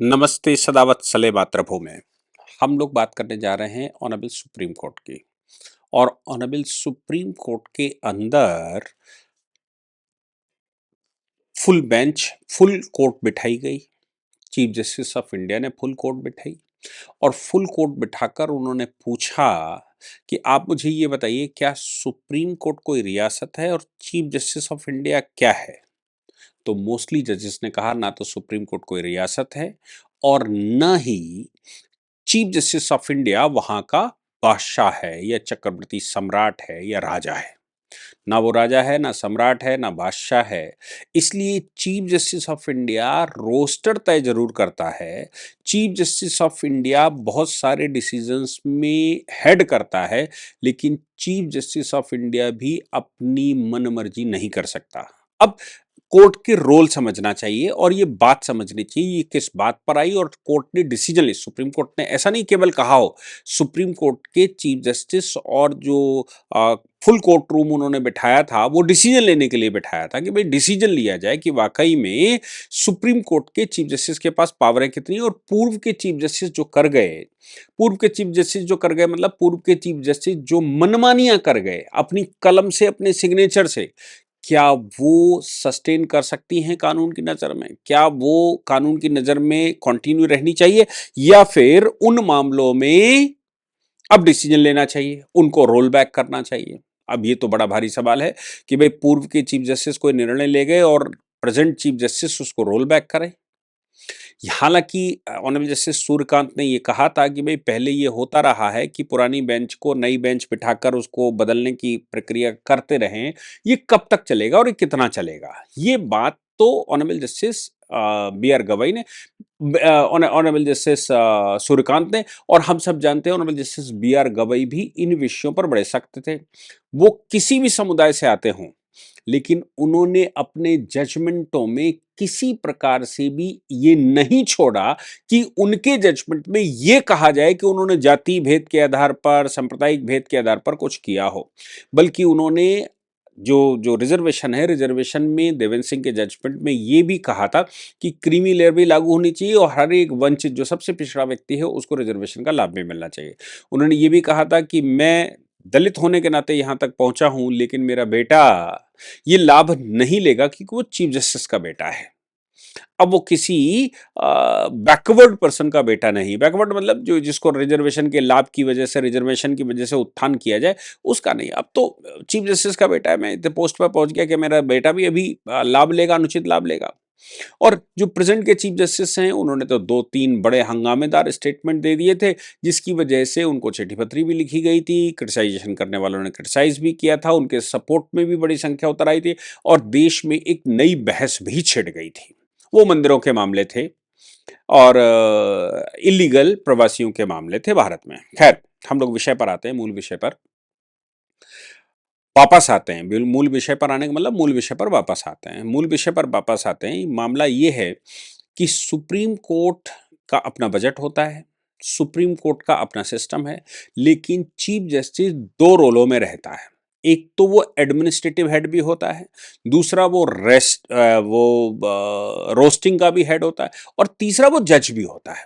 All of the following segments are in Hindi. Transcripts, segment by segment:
नमस्ते सदावत सले मातृभूमि में हम लोग बात करने जा रहे हैं ऑनरेबल सुप्रीम कोर्ट की। और ऑनरेबल सुप्रीम कोर्ट के अंदर फुल बेंच फुल कोर्ट बिठाई गई। चीफ जस्टिस ऑफ इंडिया ने फुल कोर्ट बिठाई और फुल कोर्ट बिठाकर उन्होंने पूछा कि आप मुझे ये बताइए, क्या सुप्रीम कोर्ट कोई रियासत है और चीफ जस्टिस ऑफ इंडिया क्या है? तो मोस्टली जजेस ने कहा ना तो सुप्रीम कोर्ट कोई रियासत है और न ही चीफ जस्टिस ऑफ इंडिया वहां का बादशाह है या चक्रवर्ती सम्राट है या राजा है। ना वो राजा है, ना सम्राट है, ना बादशाह है। इसलिए chief justice of India roster तय जरूर करता है। चीफ जस्टिस ऑफ इंडिया बहुत सारे डिसीजंस में हेड करता है, लेकिन चीफ जस्टिस ऑफ इंडिया भी अपनी मनमर्जी नहीं कर सकता। अब कोर्ट के रोल समझना चाहिए और ये बात समझनी चाहिए ये किस बात पर आई और कोर्ट ने डिसीजन ली। सुप्रीम कोर्ट ने ऐसा नहीं केवल कहा हो, सुप्रीम कोर्ट के चीफ जस्टिस और जो फुल कोर्ट रूम उन्होंने बिठाया था वो डिसीजन लेने के लिए बिठाया था कि भाई डिसीजन लिया जाए कि वाकई में सुप्रीम कोर्ट के चीफ जस्टिस के पास पावरें कितनी और पूर्व के चीफ जस्टिस जो कर गए, पूर्व के चीफ जस्टिस जो कर गए मतलब पूर्व के चीफ जस्टिस जो मनमानियां कर गए अपनी कलम से अपने सिग्नेचर से, क्या वो सस्टेन कर सकती हैं कानून की नज़र में? क्या वो कानून की नज़र में कंटिन्यू रहनी चाहिए या फिर उन मामलों में अब डिसीजन लेना चाहिए, उनको रोल बैक करना चाहिए? अब ये तो बड़ा भारी सवाल है कि भाई पूर्व के चीफ जस्टिस कोई निर्णय ले गए और प्रेजेंट चीफ जस्टिस उसको रोल बैक करें। हालांकि ऑनरेबल जस्टिस सूर्यकांत ने ये कहा था कि भाई पहले ये होता रहा है कि पुरानी बेंच को नई बेंच बिठाकर उसको बदलने की प्रक्रिया करते रहें, ये कब तक चलेगा और ये कितना चलेगा? ये बात तो honourable justice B R Gavai ने, ऑनरेबल जस्टिस सूर्यकांत ने, और हम सब जानते हैं honourable justice B R Gavai भी इन विषयों पर बड़े सख्त थे। वो किसी भी समुदाय से आते हों, लेकिन उन्होंने अपने जजमेंटों में किसी प्रकार से भी ये नहीं छोड़ा कि उनके जजमेंट में ये कहा जाए कि उन्होंने जाति भेद के आधार पर, सांप्रदायिक भेद के आधार पर कुछ किया हो। बल्कि उन्होंने जो जो रिजर्वेशन है, रिजर्वेशन में देवेंद्र सिंह के जजमेंट में ये भी कहा था कि क्रीमी लेयर भी लागू होनी चाहिए और हर एक वंचित जो सबसे पिछड़ा व्यक्ति है उसको रिजर्वेशन का लाभ भी मिलना चाहिए। उन्होंने ये भी कहा था कि मैं दलित होने के नाते यहाँ तक पहुंचा हूं, लेकिन मेरा बेटा ये लाभ नहीं लेगा क्योंकि वो चीफ जस्टिस का बेटा है। अब वो किसी बैकवर्ड पर्सन का बेटा नहीं, बैकवर्ड मतलब जो जिसको रिजर्वेशन के लाभ की वजह से, रिजर्वेशन की वजह से उत्थान किया जाए उसका नहीं। अब तो चीफ जस्टिस का बेटा है, मैं इतने पोस्ट पर पहुंच गया कि मेरा बेटा भी अभी लाभ लेगा, अनुचित लाभ लेगा। और जो प्रेजेंट के चीफ जस्टिस हैं उन्होंने तो 2-3 बड़े हंगामेदार स्टेटमेंट दे दिए थे, जिसकी वजह से उनको चिट्ठी पत्री भी लिखी गई थी, क्रिटिसाइजेशन करने वालों ने क्रिटिसाइज भी किया था, उनके सपोर्ट में भी बड़ी संख्या उतर आई थी और देश में एक नई बहस भी छिड़ गई थी। वो मंदिरों के मामले थे और इलीगल प्रवासियों के मामले थे भारत में। खैर, हम लोग विषय पर आते हैं, मूल विषय पर वापस आते हैं। मूल विषय पर आने का मतलब मूल विषय पर वापस आते हैं। मूल विषय पर वापस आते हैं। मामला ये है कि सुप्रीम कोर्ट का अपना बजट होता है, सुप्रीम कोर्ट का अपना सिस्टम है, लेकिन चीफ जस्टिस 2 रोलों में रहता है। एक तो वो एडमिनिस्ट्रेटिव हेड भी होता है, दूसरा वो रोस्टिंग का भी हेड होता है और तीसरा वो जज भी होता है।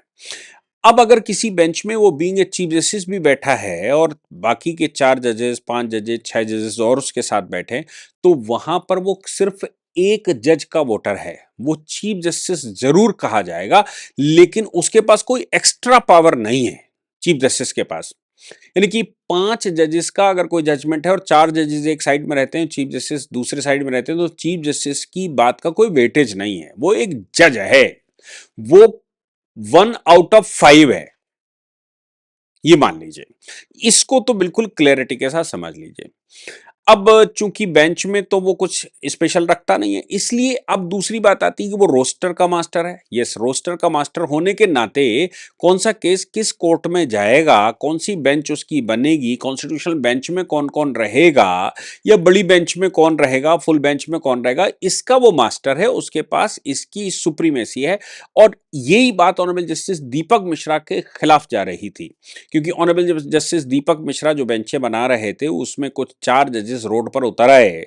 अब अगर किसी बेंच में वो बीइंग ए चीफ जस्टिस भी बैठा है और बाकी के 4 जजेस, 5 जजेस, 6 जजेस और उसके साथ बैठे हैं, तो वहां पर वो सिर्फ एक जज का वोटर है। वो चीफ जस्टिस जरूर कहा जाएगा, लेकिन उसके पास कोई एक्स्ट्रा पावर नहीं है चीफ जस्टिस के पास। यानी कि 5 जजेस का अगर कोई जजमेंट है और 4 जजेस एक साइड में रहते हैं, चीफ जस्टिस दूसरे साइड में रहते हैं, तो चीफ जस्टिस की बात का कोई वेटेज नहीं है। वो एक जज है, वो 1 आउट ऑफ 5 है, ये मान लीजिए। इसको तो बिल्कुल क्लैरिटी के साथ समझ लीजिए। अब चूंकि बेंच में तो वो कुछ स्पेशल रखता नहीं है, इसलिए अब दूसरी बात आती है कि वो रोस्टर का मास्टर है। यस, रोस्टर का मास्टर होने के नाते कौन सा केस किस कोर्ट में जाएगा, कौन सी बेंच उसकी बनेगी, कॉन्स्टिट्यूशनल बेंच में कौन कौन रहेगा या बड़ी बेंच में कौन रहेगा, फुल बेंच में कौन रहेगा, इसका वो मास्टर है, उसके पास इसकी सुप्रीमेसी है। और यही बात ऑनरेबल जस्टिस दीपक मिश्रा के खिलाफ जा रही थी, क्योंकि ऑनरेबल जस्टिस दीपक मिश्रा जो बेंचे बना रहे थे उसमें कुछ 4 जजेस रोड पर उतर आए।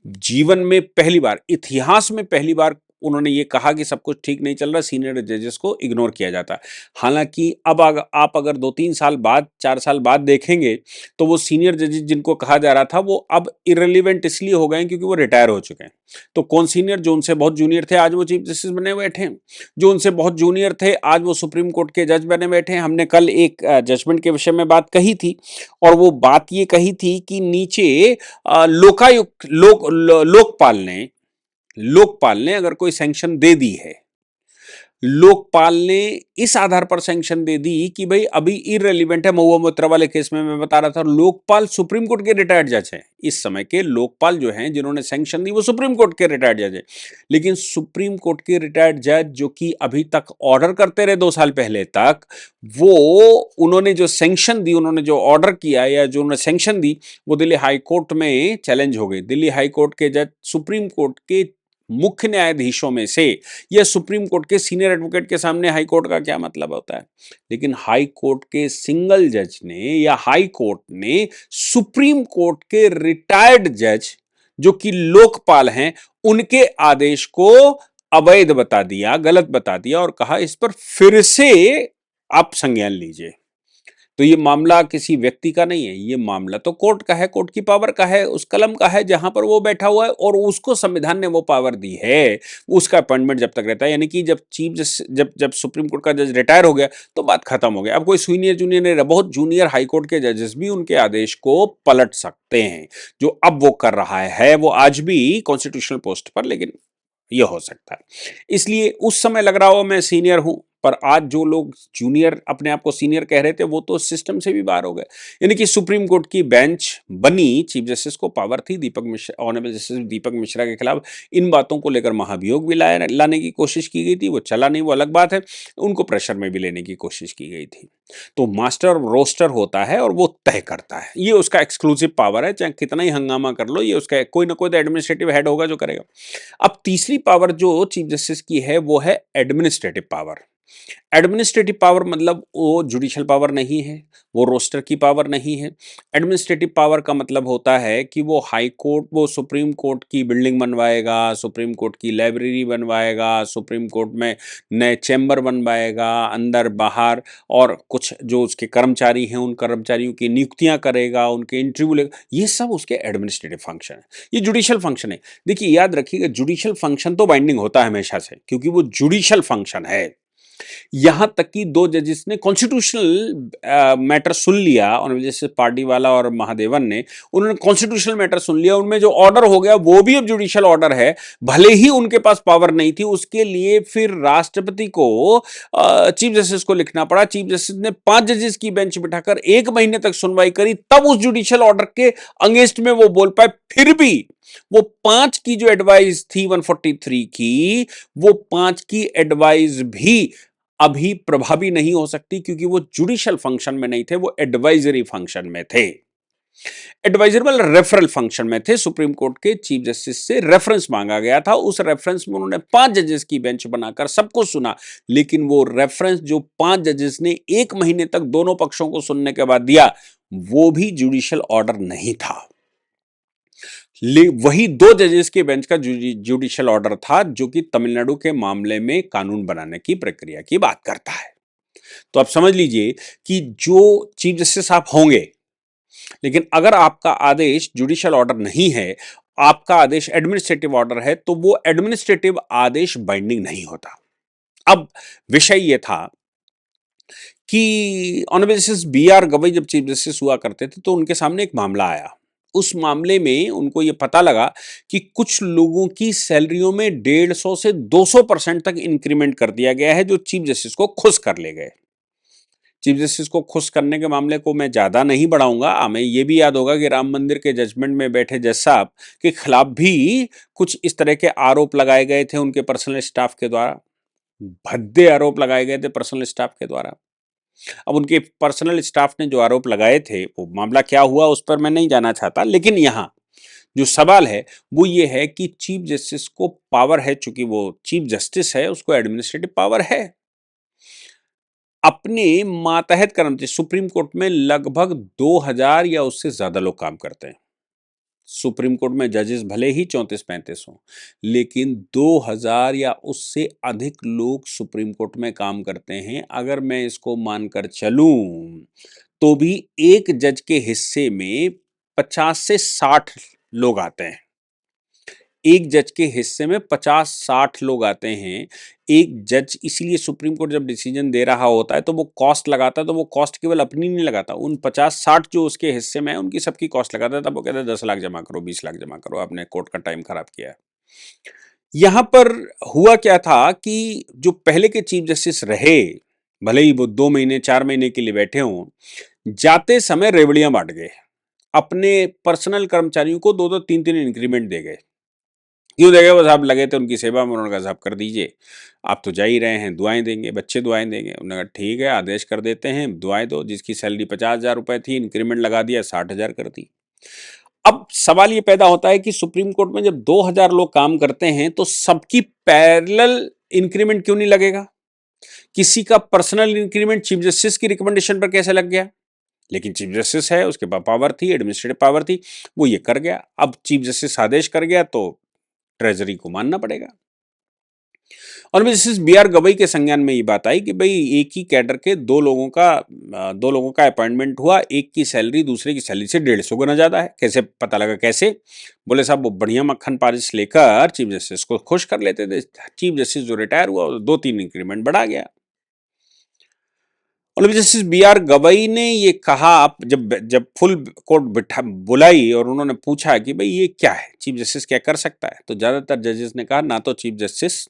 जीवन में पहली बार, इतिहास में पहली बार उन्होंने ये कहा कि सब कुछ ठीक नहीं चल रहा, सीनियर जजेस को इग्नोर किया जाता है। हालाँकि अब आप अगर 2-3 साल बाद, 4 साल बाद देखेंगे, तो वो सीनियर जजेस जिनको कहा जा रहा था, वो अब इर्रेलेवेंट इसलिए हो गए हैं क्योंकि वो रिटायर हो चुके हैं। तो कौन सीनियर? जो उनसे बहुत जूनियर थे, आज वो चीफ जस्टिस बने बैठे हैं। जो उनसे बहुत जूनियर थे, आज वो सुप्रीम कोर्ट के जज बने बैठे हैं। हमने कल एक जजमेंट के विषय में बात कही थी, और वो बात ये कही थी कि नीचे लोकपाल ने अगर कोई सैंक्शन दे दी है, लोकपाल ने इस आधार पर सैंक्शन दे दी कि भाई अभी इररिलेवेंट है। महुआ मोइत्रा वाले केस में मैं बता रहा था, लोकपाल सुप्रीम कोर्ट के रिटायर्ड जज हैं। इस समय के लोकपाल जो हैं, जिन्होंने सैंक्शन दी, वो सुप्रीम कोर्ट के रिटायर्ड जज हैं। लेकिन सुप्रीम कोर्ट के रिटायर्ड जज जो कि अभी तक ऑर्डर करते रहे 2 साल पहले तक, वो उन्होंने जो सैंक्शन दी, उन्होंने जो ऑर्डर किया या जो उन्होंने सैंक्शन दी, वो दिल्ली हाई कोर्ट में चैलेंज हो गई। दिल्ली हाई कोर्ट के जज सुप्रीम कोर्ट के मुख्य न्यायाधीशों में से या सुप्रीम कोर्ट के सीनियर एडवोकेट के सामने हाई कोर्ट का क्या मतलब होता है? लेकिन हाई कोर्ट के सिंगल जज ने या हाई कोर्ट ने सुप्रीम कोर्ट के रिटायर्ड जज जो कि लोकपाल हैं, उनके आदेश को अवैध बता दिया, गलत बता दिया और कहा इस पर फिर से आप संज्ञान लीजिए। तो ये मामला किसी व्यक्ति का नहीं है, ये मामला तो कोर्ट का है, कोर्ट की पावर का है, उस कलम का है जहां पर वो बैठा हुआ है और उसको संविधान ने वो पावर दी है। उसका अपॉइंटमेंट जब तक रहता है, यानी कि जब चीफ जस्टिस जब जब सुप्रीम कोर्ट का जज रिटायर हो गया तो बात खत्म हो गया। अब कोई सीनियर जूनियर नहीं रहा, बहुत जूनियर हाई कोर्ट के जजेस भी उनके आदेश को पलट सकते हैं। जो अब वो कर रहा है वो आज भी कॉन्स्टिट्यूशनल पोस्ट पर, लेकिन ये हो सकता है। इसलिए उस समय लग रहा हो मैं सीनियर हूं, पर आज जो लोग जूनियर अपने आप को सीनियर कह रहे थे, वो तो सिस्टम से भी बाहर हो गए। यानी कि सुप्रीम कोर्ट की बेंच बनी, चीफ जस्टिस को पावर थी दीपक मिश्रा, ऑनरेबल जस्टिस दीपक मिश्रा के खिलाफ इन बातों को लेकर महाभियोग भी लाने की कोशिश की गई थी। वो चला नहीं, वो अलग बात है। उनको प्रेशर में भी लेने की कोशिश की गई थी। तो मास्टर रोस्टर होता है और वो तय करता है, ये उसका एक्सक्लूसिव पावर है। चाहे कितना ही हंगामा कर लो, ये उसका कोई ना कोई तो एडमिनिस्ट्रेटिव हेड होगा जो करेगा। अब तीसरी पावर जो चीफ जस्टिस की है वो है एडमिनिस्ट्रेटिव पावर। एडमिनिस्ट्रेटिव पावर मतलब वो जुडिशियल पावर नहीं है, वो रोस्टर की पावर नहीं है। एडमिनिस्ट्रेटिव पावर का मतलब होता है कि वो हाई कोर्ट, वो सुप्रीम कोर्ट की बिल्डिंग बनवाएगा, सुप्रीम कोर्ट की लाइब्रेरी बनवाएगा, सुप्रीम कोर्ट में नए चैम्बर बनवाएगा, अंदर बाहर, और कुछ जो उसके कर्मचारी हैं उन कर्मचारियों की नियुक्तियां करेगा, उनके इंटरव्यू लेगा। ये सब उसके एडमिनिस्ट्रेटिव फंक्शन है। ये जुडिशियल फंक्शन है। देखिए याद रखिएगा, जुडिशियल फंक्शन तो बाइंडिंग होता है हमेशा से, क्योंकि वो जुडिशियल फंक्शन है। यहां तक कि 2 जजेस ने कॉन्स्टिट्यूशनल मैटर सुन लिया, और जैसे पार्टीवाला और महादेवन ने, उन्होंने कॉन्स्टिट्यूशनल मैटर सुन लिया। उनमें जो ऑर्डर हो गया वो भी अब जुडिशियल ऑर्डर है, भले ही उनके पास पावर नहीं थी। उसके लिए फिर राष्ट्रपति को चीफ जस्टिस को लिखना पड़ा। चीफ जस्टिस ने 5 जजेस की बेंच बिठाकर 1 महीने तक सुनवाई करी, तब उस जुडिशियल ऑर्डर के अगेंस्ट में वो बोल पाए। फिर भी वो 5 की जो एडवाइस थी 143 की, वो 5 की एडवाइस भी अभी प्रभावी नहीं हो सकती, क्योंकि वो जुडिशियल फंक्शन में नहीं थे, वो एडवाइजरी फंक्शन में थे। एडवाइजरेबल रेफरल फंक्शन में थे। सुप्रीम कोर्ट के चीफ जस्टिस से रेफरेंस मांगा गया था। उस रेफरेंस में उन्होंने 5 जजेस की बेंच बनाकर सबको सुना, लेकिन वो रेफरेंस जो 5 जजेस ने 1 महीने तक दोनों पक्षों को सुनने के बाद दिया, वो भी जुडिशियल ऑर्डर नहीं था। वही 2 जजेस के बेंच का जुडिशियल ऑर्डर था, जो कि तमिलनाडु के मामले में कानून बनाने की प्रक्रिया की बात करता है। तो आप समझ लीजिए कि जो चीफ जस्टिस आप होंगे, लेकिन अगर आपका आदेश जुडिशियल ऑर्डर नहीं है, आपका आदेश एडमिनिस्ट्रेटिव ऑर्डर है, तो वो एडमिनिस्ट्रेटिव आदेश बाइंडिंग नहीं होता। अब विषय यह था कि ऑनरेबल जस्टिस बी.आर. गवई जब चीफ जस्टिस हुआ करते थे, तो उनके सामने एक मामला आया। उस मामले में उनको ये पता लगा कि कुछ लोगों की सैलरियों में 150 से 200% तक इंक्रीमेंट कर दिया गया है, जो चीफ जस्टिस को खुश कर ले गए। चीफ जस्टिस को खुश करने के मामले को मैं ज्यादा नहीं बढ़ाऊंगा। हमें यह भी याद होगा कि राम मंदिर के जजमेंट में बैठे जज साहब के खिलाफ भी कुछ इस तरह के आरोप लगाए गए थे उनके पर्सनल स्टाफ के द्वारा। भद्दे आरोप लगाए गए थे पर्सनल स्टाफ के द्वारा। अब उनके पर्सनल स्टाफ ने जो आरोप लगाए थे, वो मामला क्या हुआ उस पर मैं नहीं जाना चाहता, लेकिन यहां जो सवाल है वो ये है कि चीफ जस्टिस को पावर है, चूंकि वो चीफ जस्टिस है, उसको एडमिनिस्ट्रेटिव पावर है। अपने मातहत कर्मचारी, सुप्रीम कोर्ट में लगभग 2000 या उससे ज्यादा लोग काम करते हैं। सुप्रीम कोर्ट में जजेस भले ही 34-35 हों, लेकिन 2000 या उससे अधिक लोग सुप्रीम कोर्ट में काम करते हैं। अगर मैं इसको मानकर चलूं, तो भी एक जज के हिस्से में 50 से 60 लोग आते हैं। एक जज के हिस्से में 50-60 लोग आते हैं। एक जज इसलिए सुप्रीम कोर्ट जब डिसीजन दे रहा होता है तो वो कॉस्ट लगाता है, तो वो कॉस्ट केवल अपनी नहीं लगाता, उन 50-60 जो उसके हिस्से में है उनकी सबकी कॉस्ट लगाता है। तब वो कहता है 10 लाख जमा करो, 20 लाख जमा करो, आपने कोर्ट का टाइम खराब किया है। यहाँ पर हुआ क्या था कि जो पहले के चीफ जस्टिस रहे, भले ही वो 2 महीने 4 महीने के लिए बैठे हों, जाते समय रेवड़ियां बांट गए। अपने पर्सनल कर्मचारियों को 2-2 3-3 इंक्रीमेंट दे गए। क्यों देगा? बस आप लगे थे उनकी सेवा में, उन्होंने कहा साहब कर दीजिए, आप तो जा ही रहे हैं, दुआएं देंगे, बच्चे दुआएं देंगे। उन्होंने कहा ठीक है, आदेश कर देते हैं, दुआएं दो। जिसकी सैलरी 50,000 रुपए थी, इंक्रीमेंट लगा दिया, 60,000 कर दी। अब सवाल ये पैदा होता है कि सुप्रीम कोर्ट में जब 2000 लोग काम करते हैं तो सबकी पैरेलल इंक्रीमेंट क्यों नहीं लगेगा? किसी का पर्सनल इंक्रीमेंट चीफ जस्टिस की रिकमेंडेशन पर कैसे लग गया? लेकिन चीफ जस्टिस है, उसके पास पावर थी, एडमिनिस्ट्रेटिव पावर थी, वो ये कर गया। अब चीफ जस्टिस आदेश कर गया तो ट्रेजरी को मानना पड़ेगा। और जस्टिस बी आर गवई के संज्ञान में ये बात आई कि भाई एक ही कैडर के दो लोगों का अपॉइंटमेंट हुआ, एक की सैलरी दूसरे की सैलरी से 150 गुना ज्यादा है। कैसे पता लगा? कैसे? बोले साहब वो बढ़िया मक्खन पारिश लेकर चीफ जस्टिस को खुश कर लेते थे। चीफ जस्टिस जो रिटायर हुआ 2-3 इंक्रीमेंट बढ़ा गया। और जस्टिस बी आर गवई ने ये कहा, जब जब फुल कोर्ट बिठा बुलाई और उन्होंने पूछा कि भाई ये क्या है, चीफ जस्टिस क्या कर सकता है, तो ज्यादातर जजेस ने कहा ना तो चीफ जस्टिस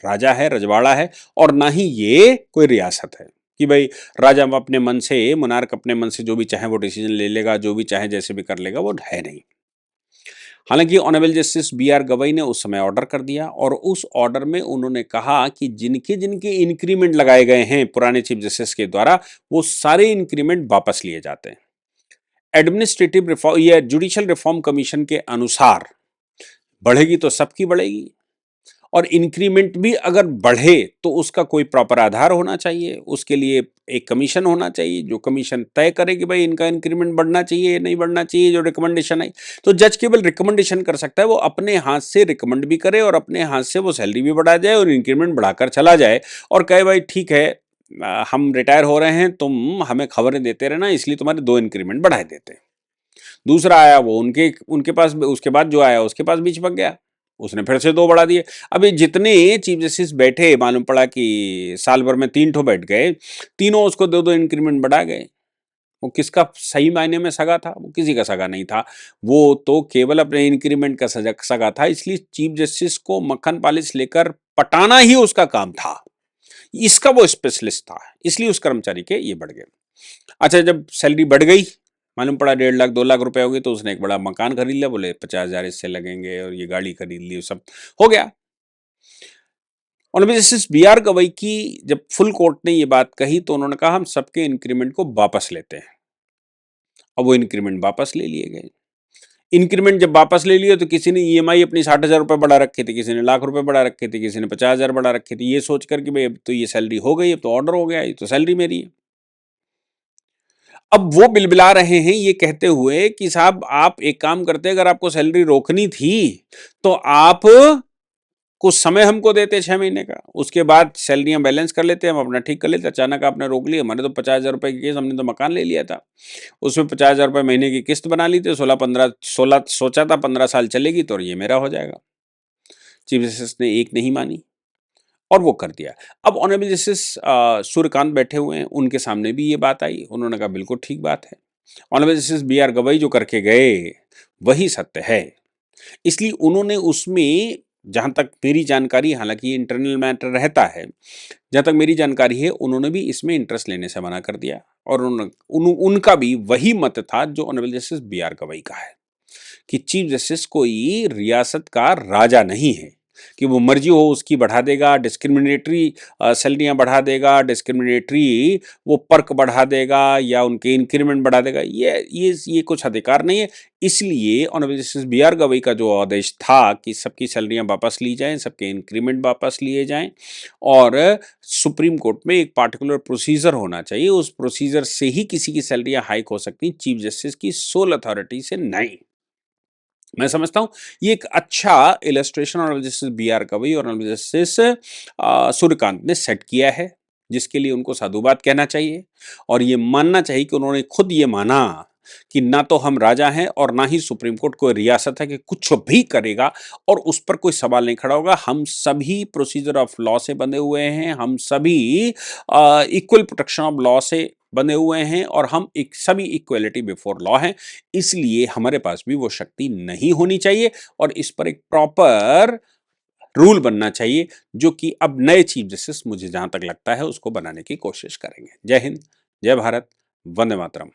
राजा है, रजवाड़ा है, और ना ही ये कोई रियासत है कि भाई राजा अपने मन से, मोनार्क अपने मन से जो भी चाहे वो डिसीजन ले लेगा, जो भी चाहे जैसे भी कर लेगा, वो है नहीं। हालांकि honourable justice B R Gavai ने उस समय ऑर्डर कर दिया और उस ऑर्डर में उन्होंने कहा कि जिनके जिनके इंक्रीमेंट लगाए गए हैं पुराने चीफ जस्टिस के द्वारा, वो सारे इंक्रीमेंट वापस लिए जाते हैं। एडमिनिस्ट्रेटिव रिफॉर्म या जुडिशियल रिफॉर्म कमीशन के अनुसार बढ़ेगी तो सबकी बढ़ेगी, और इंक्रीमेंट भी अगर बढ़े तो उसका कोई प्रॉपर आधार होना चाहिए, उसके लिए एक कमीशन होना चाहिए जो कमीशन तय करे कि भाई इनका इंक्रीमेंट बढ़ना चाहिए या नहीं बढ़ना चाहिए। जो रिकमेंडेशन है, तो जज केवल रिकमेंडेशन कर सकता है, वो अपने हाथ से रिकमेंड भी करे और अपने हाथ से वो सैलरी भी बढ़ा जाए और इंक्रीमेंट बढ़ाकर चला जाए और कहे भाई ठीक है, हम रिटायर हो रहे हैं, तुम हमें खबरें देते रहना, इसलिए तुम्हारे 2 इंक्रीमेंट बढ़ाए देते हैं। दूसरा आया वो उनके उनके पास, उसके बाद जो आया उसके पास बीच पक गया, उसने फिर से 2 बढ़ा दिए। अब ये जितने चीफ जस्टिस बैठे, मालूम पड़ा कि साल भर में 3 ठो बैठ गए, तीनों उसको 2-2 इंक्रीमेंट बढ़ा गए। वो किसका सही मायने में सगा था? वो किसी का सगा नहीं था, वो तो केवल अपने इंक्रीमेंट का सगा था। इसलिए चीफ जस्टिस को मक्खन पालिश लेकर पटाना ही उसका काम था, इसका वो स्पेशलिस्ट था, इसलिए उस कर्मचारी के ये बढ़ गए। अच्छा, जब सैलरी बढ़ गई, मालूम पड़ा 1.5 लाख 2 लाख रुपए हो गए, तो उसने एक बड़ा मकान खरीद लिया, बोले 50,000 इससे लगेंगे, और ये गाड़ी खरीद ली, सब हो गया। Honourable justice B R Gavai की जब फुल कोर्ट ने ये बात कही तो उन्होंने कहा हम सबके इंक्रीमेंट को वापस लेते हैं। अब वो इंक्रीमेंट वापस ले लिए गए। इंक्रीमेंट जब वापस ले लिए तो किसी ने ईएमआई अपनी 60,000 रुपए बढ़ा रखे थे, किसी ने लाख रुपए बढ़ा रखे थे, किसी ने 50,000 बढ़ा रखे थे, ये सोच कर कि भाई अब तो ये सैलरी हो गई, अब तो ऑर्डर हो गया, ये तो सैलरी मेरी है। अब वो बिलबिला रहे हैं ये कहते हुए कि साहब आप एक काम करते, अगर आपको सैलरी रोकनी थी तो आप कुछ समय हमको देते 6 महीने का, उसके बाद सैलरियां बैलेंस कर लेते, हम अपना ठीक कर लेते। अचानक आपने रोक लिया, हमारे तो 50,000 रुपए की केस, हमने तो मकान ले लिया था, उसमें 50,000 रुपए महीने की किस्त बना ली थी, 16 सोचा था 15 साल चलेगी तो ये मेरा हो जाएगा। चीफ जस्टिस ने एक नहीं मानी और वो कर दिया। अब ऑनरेबल जस्टिस सूर्यकांत बैठे हुए हैं, उनके सामने भी ये बात आई, उन्होंने कहा बिल्कुल ठीक बात है, honourable justice B R Gavai जो करके गए वही सत्य है। इसलिए उन्होंने उसमें, जहां तक मेरी जानकारी, हालांकि इंटरनल मैटर रहता है, जहां तक मेरी जानकारी है, उन्होंने भी इसमें इंटरेस्ट लेने से मना कर दिया और उनका भी वही मत था जो honourable justice B R Gavai का है कि चीफ जस्टिस कोई रियासत का राजा नहीं है कि वो मर्जी हो उसकी बढ़ा देगा, डिस्क्रिमिनेटरी सैलरियां बढ़ा देगा, डिस्क्रिमिनेटरी वो पर्क बढ़ा देगा या उनके इंक्रीमेंट बढ़ा देगा। ये कुछ अधिकार नहीं है। इसलिए honourable justice B R Gavai का जो आदेश था कि सबकी सैलरियां वापस ली जाएं, सबके इंक्रीमेंट वापस लिए जाएं, और सुप्रीम कोर्ट में एक पार्टिकुलर प्रोसीजर होना चाहिए, उस प्रोसीजर से ही किसी की सैलरियां हाइक हो सकती, चीफ जस्टिस की सोल अथॉरिटी से नहीं। मैं समझता हूँ ये एक अच्छा illustration honourable justice B R Gavai और ऑनरेबल जस्टिस सूर्यकांत ने सेट किया है, जिसके लिए उनको साधुवाद कहना चाहिए और ये मानना चाहिए कि उन्होंने खुद ये माना कि ना तो हम राजा हैं और ना ही सुप्रीम कोर्ट कोई रियासत है कि कुछ भी करेगा और उस पर कोई सवाल नहीं खड़ा होगा। हम सभी प्रोसीजर ऑफ लॉ से बंधे हुए हैं, हम सभी इक्वल प्रोटेक्शन ऑफ लॉ से बंधे हुए हैं और हम एक सभी इक्वलिटी बिफोर लॉ हैं। इसलिए हमारे पास भी वो शक्ति नहीं होनी चाहिए और इस पर एक प्रॉपर रूल बनना चाहिए, जो कि अब नए चीफ जस्टिस मुझे जहां तक लगता है उसको बनाने की कोशिश करेंगे। जय हिंद, जय भारत, वंदे मातरम।